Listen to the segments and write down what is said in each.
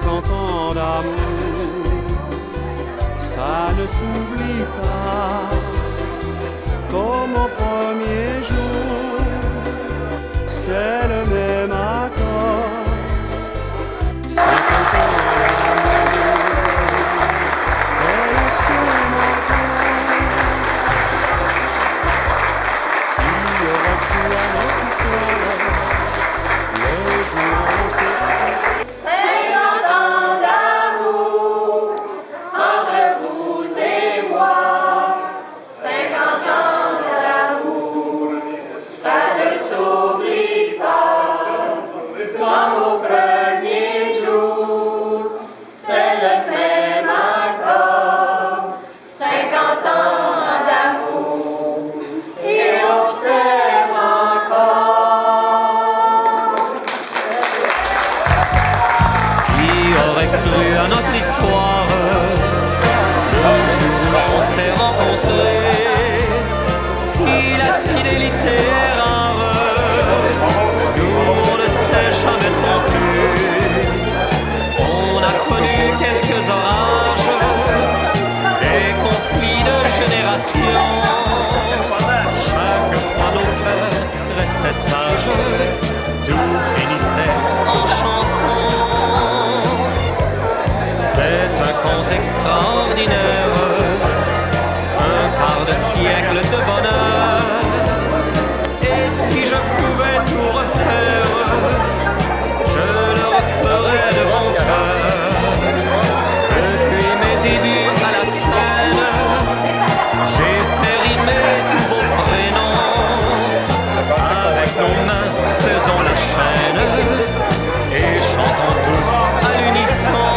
50 ans d'amour, ça ne s'oublie pas. Comme au premier jour, c'est le même accord. 50 ans d'amour, elle s'aime encore. Il aurait pu à notre histoire le jour où on s'est 50 ans d'amour entre vous et moi. 50 ans d'amour, ça ne s'oublie pas. Comme au premier jour, c'est le même accord. 50 ans d'amour, et on s'aime encore. Qui aurait cru à notre histoire le jour où on s'est rencontrés? Si la fidélité est rare, nous on ne s'est jamais trompé. On a connu quelques orages, des conflits de génération. Chaque fois nos cœurs restaient sages, tout finissait en chanson. C'est un conte extraordinaire, un quart de siècle de bonheur. Et si je pouvais tout refaire, je le referais de bon cœur. Depuis mes débuts à la scène, j'ai fait rimer tous vos prénoms. Avec nos mains, faisons la chaîne et chantons tous à l'unisson.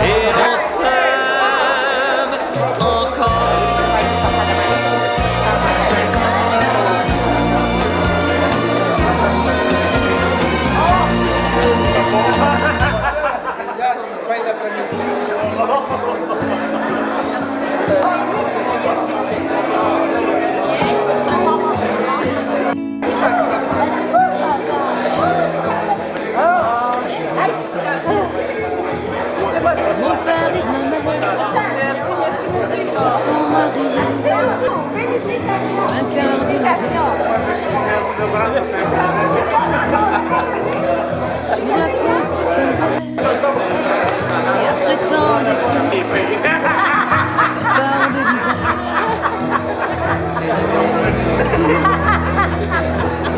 Et on s'aime encore. 'Mon père et ma mère se sont mariés. Félicitations. Sur la côte du et après tant d'été, part de l'hiver.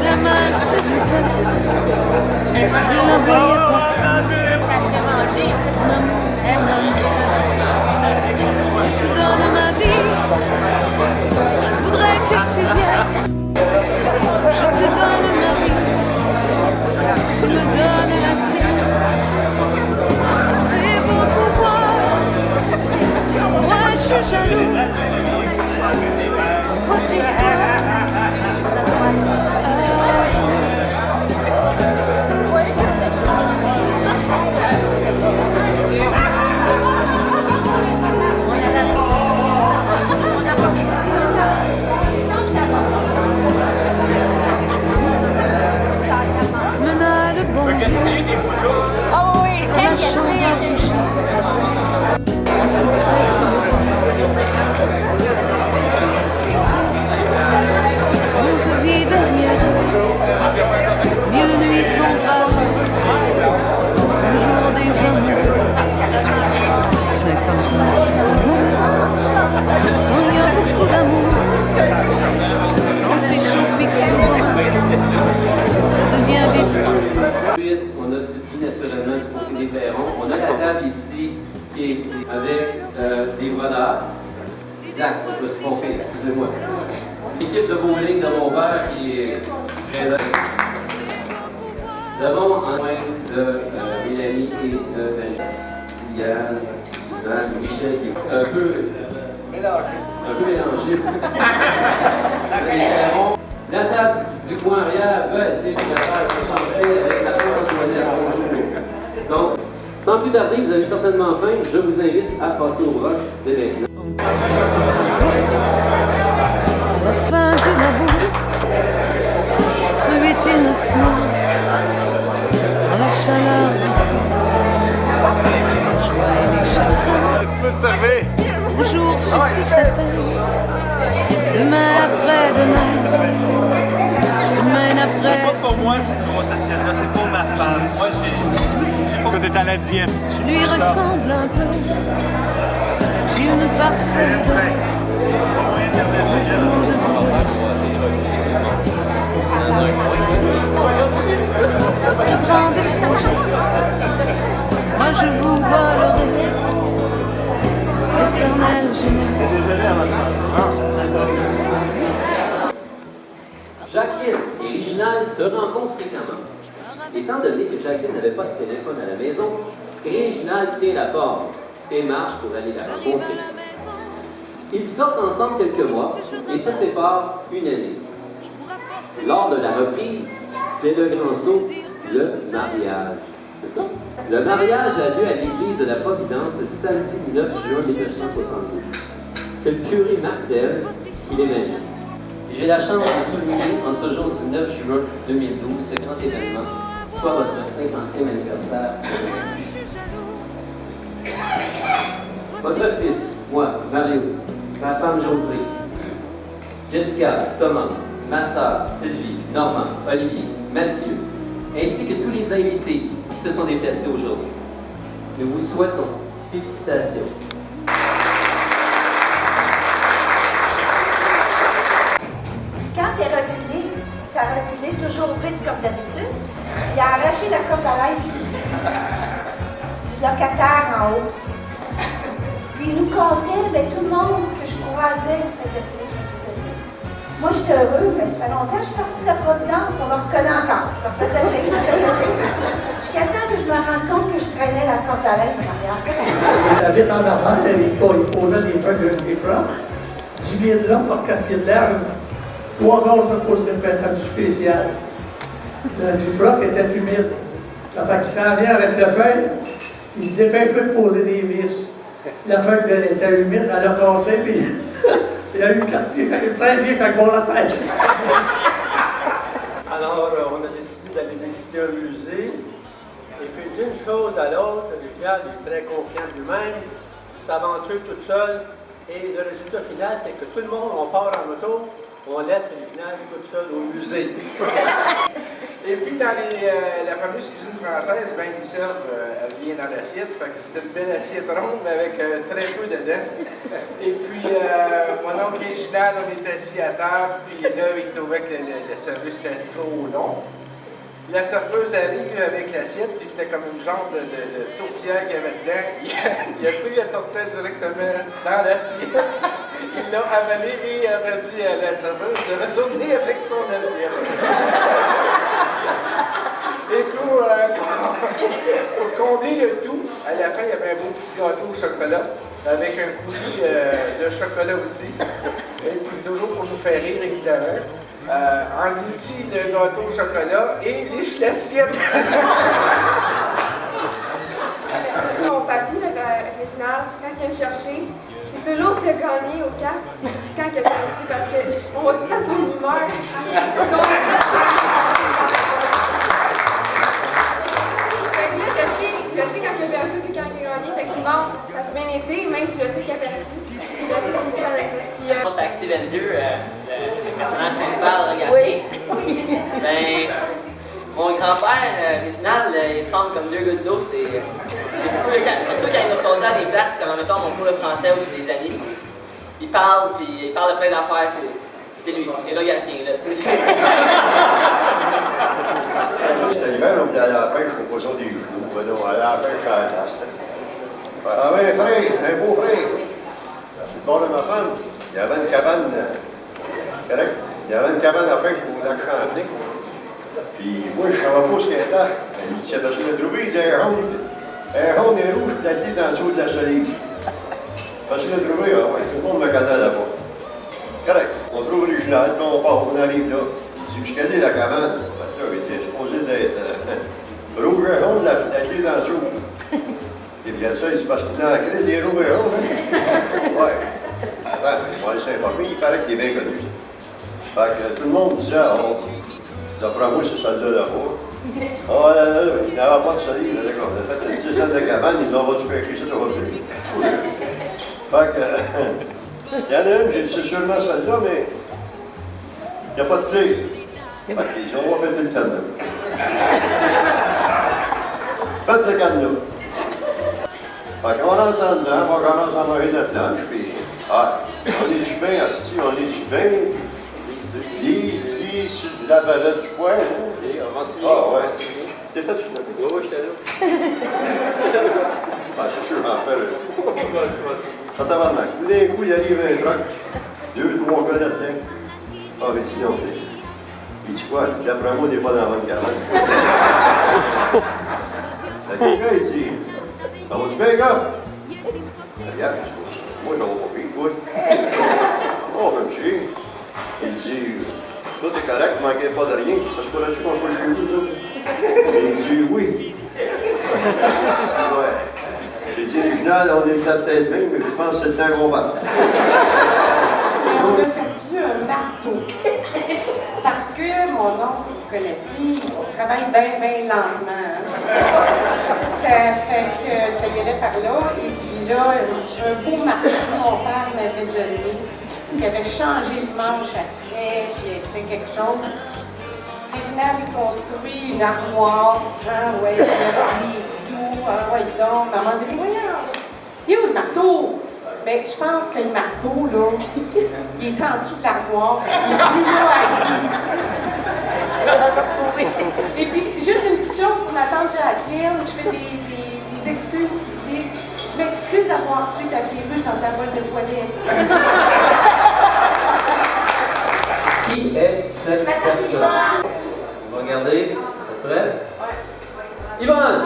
La masse du père, il l'envoyait partout. Son amour, son âme seule. Si je te donne ma vie, je voudrais que tu viennes. Je te donne ma vie, tu me donnes la tienne. C'est beau pour moi, moi je suis jaloux. Votre histoire. Mena le bon Dieu, Oh oui, dans la chambre à coucher, en secret on se vit derrière eux. 1000 nuits sont passées, toujours des amours. 50 ans, c'est long, quand il y a beaucoup d'amour. Quand c'est chaud, pique souvent, ça devient vite trop. Ensuite, on a suivi naturellement du côté des Perrons. On a la table ici qui est avec des voleurs. Zach, je me suis trompé, excusez-moi. L'équipe de bowling de mon père qui est présente. Devant, en train de Mélanie et de Benjamin. Sylviane, Suzanne, Michel qui est un peu mélangé. Les Perrons. La table du coin arrière va essayer de faire changer avec la table Antoinette. Donc, sans plus tarder, vous avez certainement faim. Je vous invite à passer au rock dès maintenant. La fin du labour, trué tes 9 mois, à la chaleur du feu. suffit, ça paye. Demain après-demain, semaine après. C'est pas pour moi cette grosse assiette-là, c'est pour ma femme. Moi, j'ai pas... Quand t'es à la diète. Je lui ressemble un peu. J'ai une parcelle de votre grande sagesse. Moi je vous volerai l'éternelle jeunesse. Jacqueline et Réginald se rencontrent fréquemment. Étant donné que Jacqueline n'avait pas de téléphone à la maison, Réginald tient la porte et marche pour aller la rencontrer. Ils sortent ensemble quelques mois et se séparent une année. Lors de la reprise, c'est le grand saut, le mariage. Le mariage a lieu à l'église de la Providence le samedi 9 juin 1962. C'est le curé Marc Delle qui les marie. J'ai la chance de souligner en ce jour du 9 juin 2012 ce grand événement, soit votre 50e anniversaire. Votre fils, moi, Mario, ma femme Josée, Jessica, Thomas, ma sœur, Sylvie, Normand, Olivier, Mathieu, ainsi que tous les invités qui se sont déplacés aujourd'hui. Nous vous souhaitons félicitations. Quand il est reculé, ça a reculé toujours vite comme d'habitude. Il a arraché la corde à linge du locataire en haut. Puis il nous comptait, mais tout le monde que je croisais faisait ça, faisait ça. Moi, j'étais heureux, mais ça fait longtemps que je suis partie de la Providence, on me reconnaît encore. Je leur faisais ça, je faisais ça. Jusqu'à temps que je me rende compte que je traînais la corde à linge en arrière. Il habite en affaires, il posait des trucs de des francs. 10 pieds de long par 4 pieds de large. 3 gauches de pose de printemps spécial. Du bloc était humide. Ça fait qu'il s'en vient avec la feuille, il se dépêche de poser des vis. La feuille était humide, elle a cassé, puis il a eu 4 pieds, 5 pieds quand on la tête. Alors, on a décidé d'aller visiter un musée. Et puis, d'une chose à l'autre, Réginald est très confiant de lui-même, s'aventure toute seule. Et le résultat final, c'est que tout le monde, on part en auto, on laisse Réginald toute seule au musée. Et puis, dans la fameuse cuisine française, ben, ils servent, elle vient dans l'assiette, fait que c'est une belle assiette ronde avec très peu dedans. Et puis, mon oncle Réginald, on est assis à table, puis là, il trouvait que le service était trop long. La serveuse arrive avec l'assiette, puis c'était comme une genre de tourtière qu'il y avait dedans. Il a pris la tourtière directement dans l'assiette. Il l'a avalé et a dit à la serveuse de retourner avec son assiette. Et pour combler le tout, à la fin, il y avait un beau petit gâteau au chocolat, avec un coulis de chocolat aussi. Et puis toujours pour nous faire rire, évidemment. Engloutit le gâteau au chocolat et liche l'assiette. Mon papy, Réginald, quand il vient me chercher, j'ai toujours s'il a gagné au cap, c'est quand il a perdu, parce qu'on va tout à son humeur. Je sais quand il a perdu et quand il a gagné, fait qu'il montre, ça s'est bien été, même si je sais qu'il a perdu. Dans Taxi 22, le personnage principal, Gaston, ben, mon grand-père, Réginald, il semble comme deux gouttes d'eau, c'est fou, surtout quand il nous posé à des places, comme mettons mon cours de français ou chez des amis, il parle de plein d'affaires, c'est lui, c'est là Gatien, là, c'est C'était l'hiver, on allait à la pêche au poisson des genoux, on allait à la pêche à la glace. Ah oui, frère, un beau frère. Sur le bord de ma femme, il y avait une cabane, correct? Il y avait une cabane à pêche au lac Champlain. Puis moi, je ne savais pas ce qu'il y avait. Il dit, c'est facile de trouver, il dit, un ronde et rouge, puis la clé dans le dessous de la solive. Facile de trouver, ah ouais, tout le monde me connaît là-bas. Correct, on trouve Réginald, puis on part, on arrive là. Il dit, jusqu'à la cabane. Il dit, c'est supposé d'être rouge et ronde, la clé dans le dessous. Et bien ça, c'est parce qu'il est dans la crise, il est rouge et ronde. Ouais. Attends, moi, il s'est informé, il paraît qu'il est bien connu. Fait que tout le monde disait, oh, d'après moi, c'est celle-là là-bas. Oh là là, il n'avait pas de solive, d'accord. On a fait une dizaine de cabanes, il n'en va-tu pêcher ça, ça va plus. Fait que, Il y en a une, j'ai dit c'est sûrement celle-là, mais il n'y a pas de clé. Fait qu'ils ont pété le cadenas. Faites le cadenas. Fait qu'on rentre dedans, on commence à manger notre lunch, puis on est-tu bien assis, on est-tu bien? Lis sur la palette du poing. On va s'y T'étais-tu là? Oui, j'étais là. C'est sûr, je m'en rappelle. Ça tabarnak. Tout d'un coup, il arrive un truck. 2, 3 gars là-dedans. Ah, mais dis donc, il dit quoi? Il dit, d'après moi, on n'est pas dans la bonne caravane. Quelqu'un, il dit, ça va-tu bien, gars? Regarde, moi, j'en vais pas pire, toi. Oh, ben, chier. Il dit, toi, t'es correct, tu manquais pas de rien. Ça se peut là-dessus qu'on choisit le coup, il dit, oui. Ouais. J'ai dit, Réginald, on est peut-être bien, mais je pense que c'est le temps qu'on va. On a perdu un marteau. Parce que mon oncle, vous connaissez, il travaille bien lentement. Ça fait que ça y allait par là. Et puis là, un beau marteau que mon père m'avait donné, qui avait changé le manche après, puis il a fait quelque chose. Réginald, il construit une armoire, genre, ouais, il y a des clous, ouais, donc, maman dit, voyons, il est où le marteau? Bien, je pense que le marteau, là, il est en dessous de l'armoire, il est plus loin à lui. Et puis, juste une petite chose pour ma tante Jacqueline, je fais des excuses, je m'excuse d'avoir tué ta vieille ruche dans ta boîte de toilette. Qui est cette personne? On va regarder. Vous êtes prêts? Oui. Yvonne!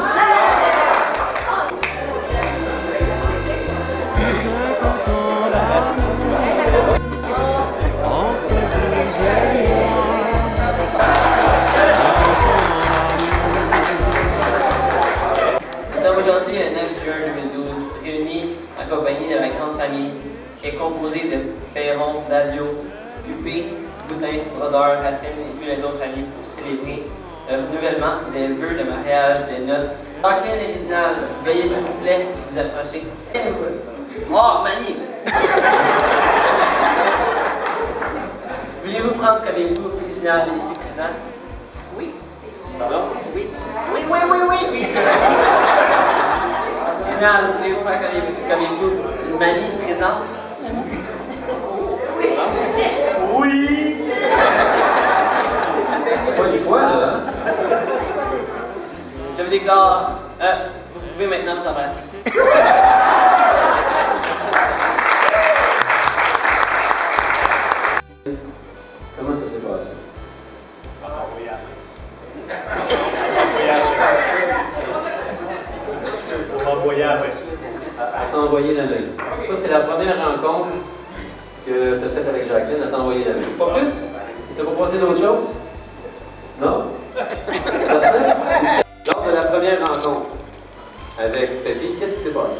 Nous sommes aujourd'hui le 9 juin 2012, réunis en compagnie de ma grande famille, qui est composée de Perron, Davio, Huppé, Boutin, Brodeur, Racine et tous les autres amis pour célébrer le renouvellement des vœux de mariage, des noces. Jacqueline et Réginald, veuillez s'il vous plaît vous approcher. Oh, Mani! Voulez-vous prendre comme époux Réginald ici présent? Oui. Pardon? Oui. Oui. Réginald, voulez-vous prendre comme époux Mani présente? Oui! Pas du poids, là. Je vous déclare, vous pouvez maintenant vous embrasser. Comment ça s'est passé? Elle t'a envoyé la mail. Ça, c'est la première rencontre que tu as faite avec Jacqueline. Elle t'a envoyé la mail. Pas plus? Il s'est pas passé d'autres choses? Non? Lors de la première rencontre avec Pépi, qu'est-ce qui s'est passé?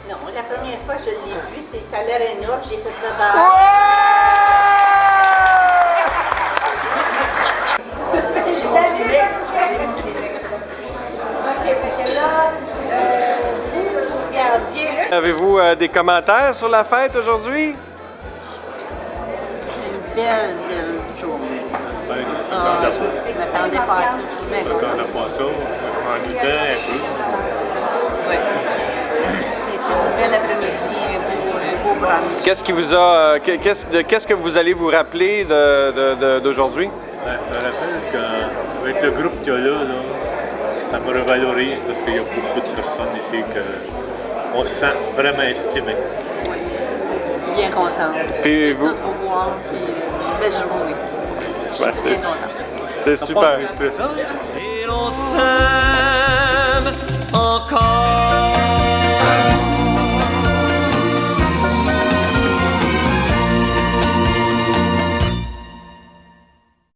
Non, la première fois que je l'ai vu, c'est à l'Arena, j'ai fait le bar. Avez-vous des commentaires sur la fête aujourd'hui? Une belle journée. Je m'attendais pas à ça. Je m'attendais pas à ça. En doutant un peu. Oui. C'était une belle après-midi, un beau brunch. Qu'est-ce qui vous a. Qu'est-ce que vous allez vous rappeler d'aujourd'hui? Je me rappelle qu'avec le groupe qu'il y a là, ça me revalorise parce qu'il y a beaucoup de personnes ici qu'on se sent vraiment estimé. Oui. Bien contente. Puis vous. Tout vous voir, puis une belle journée. Ben, c'est super. Et l'on s'aime encore.